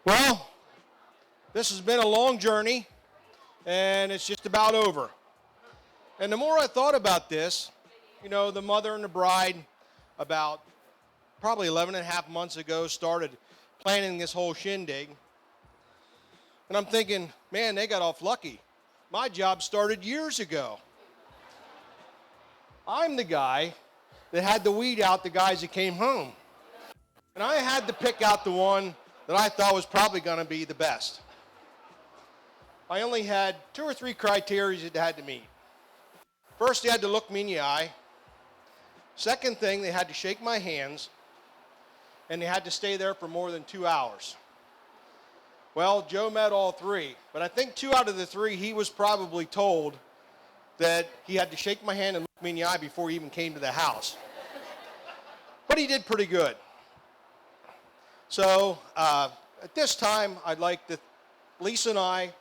Well, this has been a long journey, and it's just about over. And the more I thought about this, the mother and the bride, about probably 11 and a half months ago, started planning this whole shindig. And I'm thinking, man, they got off lucky. My job started years ago. I'm the guy that had to weed out the guys that came home. And I had to pick out the one that I thought was probably going to be the best. I only had 2 or 3 criteria that they had to meet. First, they had to look me in the eye. Second thing, they had to shake my hands. And they had to stay there for more than 2 hours. Well, Joe met all 3, but I think 2 out of the 3, he was probably told that he had to shake my hand and look me in the eye before he even came to the house. But he did pretty good. So at this time, I'd like to, Lisa and I,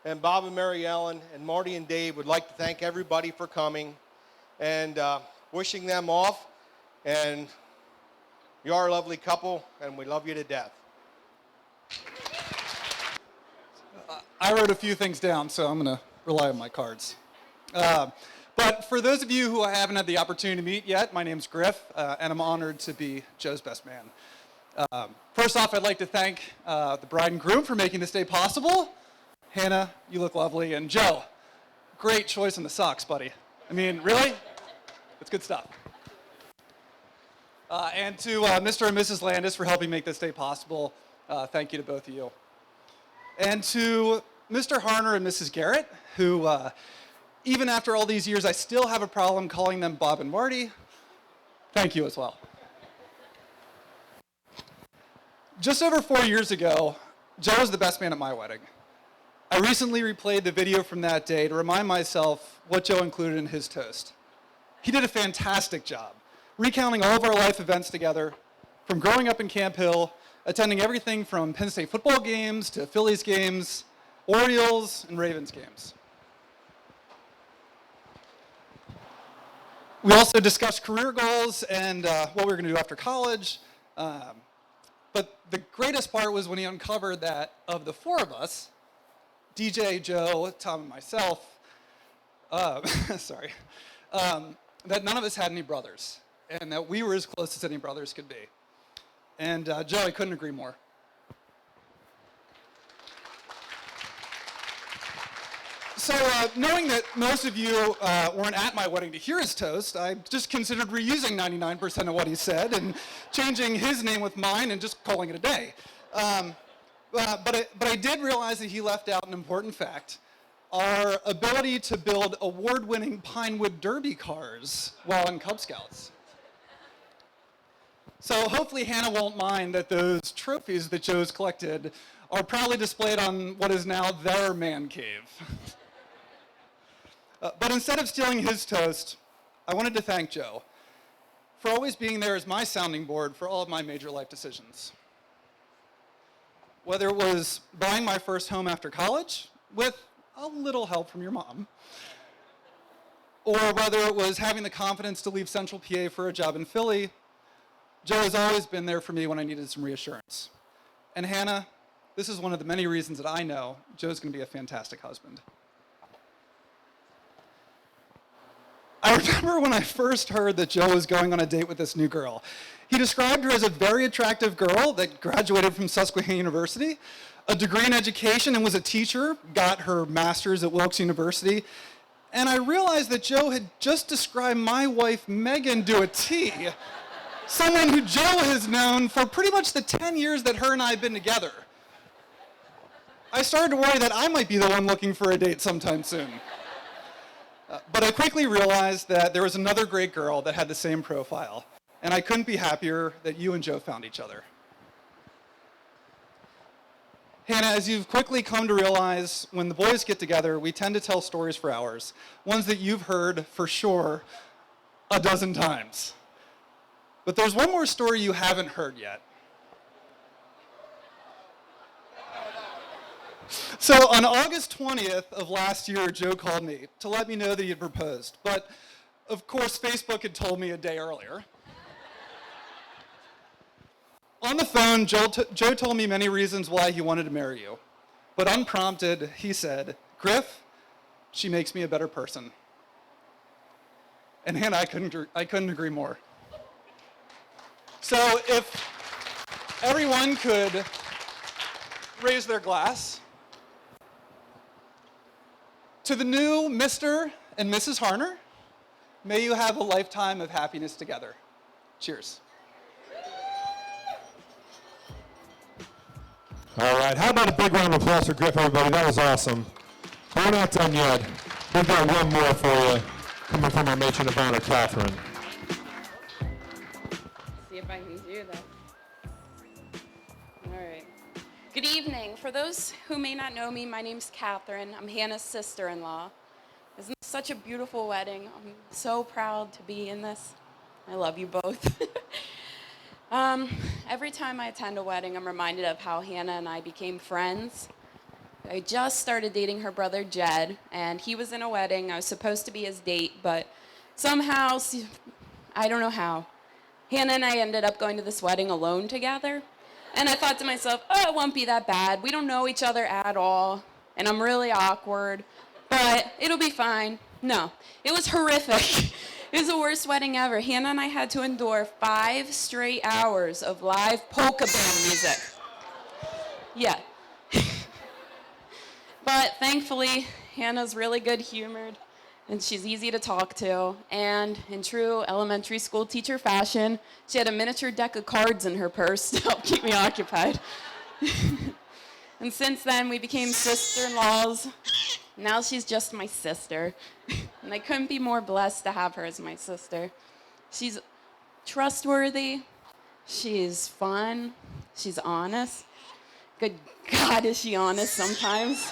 and Bob and Mary Ellen, and Marty and Dave would like to thank everybody for coming and wishing them off. And you are a lovely couple, and we love you to death. I wrote a few things down, so I'm going to rely on my cards. But for those of you who I haven't had the opportunity to meet yet, my name's Griff, and I'm honored to be Joe's best man. First off, I'd like to thank the bride and groom for making this day possible. Hannah, you look lovely. And Joe, great choice on the socks, buddy. I mean, really? It's good stuff. And to Mr. and Mrs. Landis for helping make this day possible. Thank you to both of you. And to Mr. Harner and Mrs. Garrett, who, even after all these years, I still have a problem calling them Bob and Marty. Thank you as well. Just over 4 years ago, Joe was the best man at my wedding. I recently replayed the video from that day to remind myself what Joe included in his toast. He did a fantastic job, recounting all of our life events together, from growing up in Camp Hill, attending everything from Penn State football games to Phillies games, Orioles, and Ravens games. We also discussed career goals and what we were going to do after college. But the greatest part was when he uncovered that of the 4 of us, DJ, Joe, Tom, and myself, that none of us had any brothers, and that we were as close as any brothers could be. And Joe, I couldn't agree more. So knowing that most of you weren't at my wedding to hear his toast, I just considered reusing 99% of what he said and changing his name with mine and just calling it a day. But I did realize that he left out an important fact: our ability to build award-winning Pinewood Derby cars while in Cub Scouts. So hopefully Hannah won't mind that those trophies that Joe's collected are proudly displayed on what is now their man cave. But instead of stealing his toast, I wanted to thank Joe for always being there as my sounding board for all of my major life decisions. Whether it was buying my first home after college, with a little help from your mom, or whether it was having the confidence to leave Central PA for a job in Philly, Joe has always been there for me when I needed some reassurance. And Hannah, this is one of the many reasons that I know Joe's going to be a fantastic husband. I remember when I first heard that Joe was going on a date with this new girl. He described her as a very attractive girl that graduated from Susquehanna University, a degree in education, and was a teacher, got her master's at Wilkes University. And I realized that Joe had just described my wife, Megan, to a T. Someone who Joe has known for pretty much the 10 years that her and I have been together. I started to worry that I might be the one looking for a date sometime soon. But I quickly realized that there was another great girl that had the same profile, and I couldn't be happier that you and Joe found each other. Hannah, as you've quickly come to realize, when the boys get together, we tend to tell stories for hours, ones that you've heard for sure a dozen times. But there's one more story you haven't heard yet. So on August 20th of last year, Joe called me to let me know that he had proposed. But of course, Facebook had told me a day earlier. On the phone, Joe told me many reasons why he wanted to marry you. But unprompted, he said, Griff, she makes me a better person. And Hannah, I couldn't agree more. So if everyone could raise their glass to the new Mr. and Mrs. Harner, may you have a lifetime of happiness together. Cheers. All right, how about a big round of applause for Griff, everybody? That was awesome. We're not done yet. We've got one more for you, coming from our matron of honor, Catherine. See if I can do that. All right. Good evening. For those who may not know me, my name's Catherine. I'm Hannah's sister-in-law. Isn't this such a beautiful wedding? I'm so proud to be in this. I love you both. Every time I attend a wedding, I'm reminded of how Hannah and I became friends. I just started dating her brother, Jed, and he was in a wedding. I was supposed to be his date, but somehow, I don't know how, Hannah and I ended up going to this wedding alone together. And I thought to myself, oh, it won't be that bad. We don't know each other at all, and I'm really awkward, but it'll be fine. No, it was horrific. It was the worst wedding ever. Hannah and I had to endure 5 straight hours of live polka band music. Yeah. But thankfully, Hannah's really good-humored, and she's easy to talk to. And in true elementary school teacher fashion, she had a miniature deck of cards in her purse to help keep me occupied. And since then, we became sister-in-laws. Now she's just my sister. And I couldn't be more blessed to have her as my sister. She's trustworthy. She's fun. She's honest. Good God, is she honest sometimes?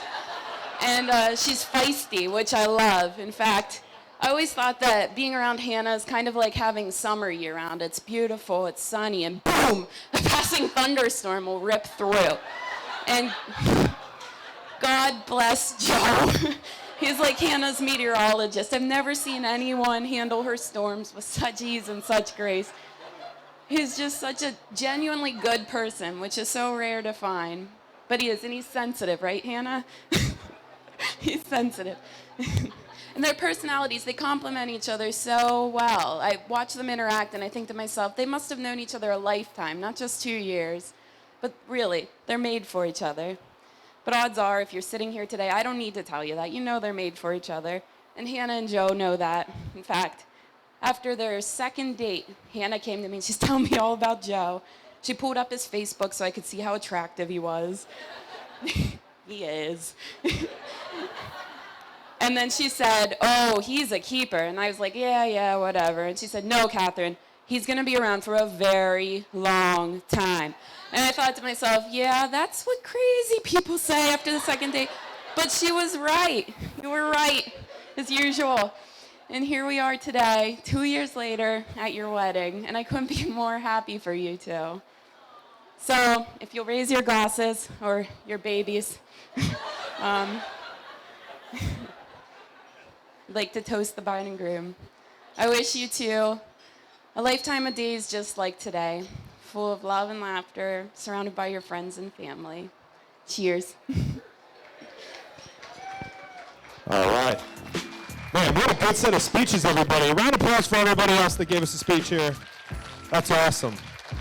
And she's feisty, which I love. In fact, I always thought that being around Hannah is kind of like having summer year-round. It's beautiful, it's sunny, and boom, a passing thunderstorm will rip through. And God bless Joe. He's like Hannah's meteorologist. I've never seen anyone handle her storms with such ease and such grace. He's just such a genuinely good person, which is so rare to find. But he is, and he's sensitive, right, Hannah? He's sensitive. And their personalities, they complement each other so well. I watch them interact, and I think to myself, they must have known each other a lifetime, not just 2 years. But really, they're made for each other. But odds are, if you're sitting here today, I don't need to tell you that. You know they're made for each other. And Hannah and Joe know that. In fact, after their second date, Hannah came to me and she's telling me all about Joe. She pulled up his Facebook so I could see how attractive he was. He is. And then she said, oh, he's a keeper. And I was like, yeah, whatever. And she said, no, Catherine, he's going to be around for a very long time. And I thought to myself, yeah, that's what crazy people say after the second date. But she was right. You were right, as usual. And here we are today, 2 years later, at your wedding. And I couldn't be more happy for you two. So if you'll raise your glasses, or your babies, I'd like to toast the bride and groom. I wish you two a lifetime of days just like today, full of love and laughter, surrounded by your friends and family. Cheers. All right. Man, what a good set of speeches, everybody. A round of applause for everybody else that gave us a speech here. That's awesome.